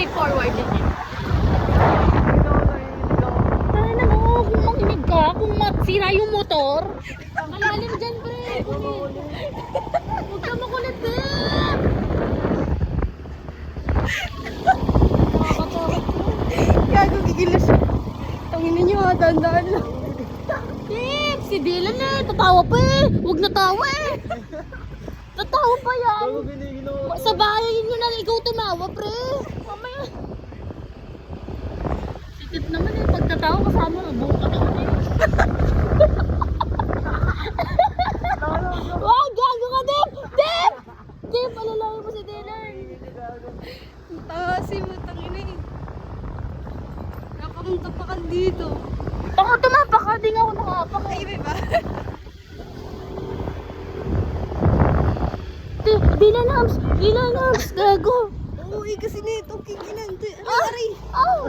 straightforward din yun. Tayo na mo, kung makinig ka, kung masira yung motor. Malalim dyan, pre. Huwag ka makulit, eh. Gago, gigilas siya. Tanginin niyo ha, dandaan lang. Tip, si Dylan eh. Tatawa pa eh. Huwag natawa eh. Tatawa pa yan. Sabayan nyo na ikaw tumawa, pre. Mamaya. Si Tip naman eh. Pag tatawa kasama mo, buong katawan eh. Wow, gago ka, Tip! Tip! Tip, alalayo mo si Dylan. Tangasi mo, tangina eh. Nakamunta pa ka dito. Baka tumapa ka, di nga ako nakapak. Ay, ba? Dylan Hams! Dylan Hams! Gago! Oo, kasi nito, kikinan. Ano, aray? Oh!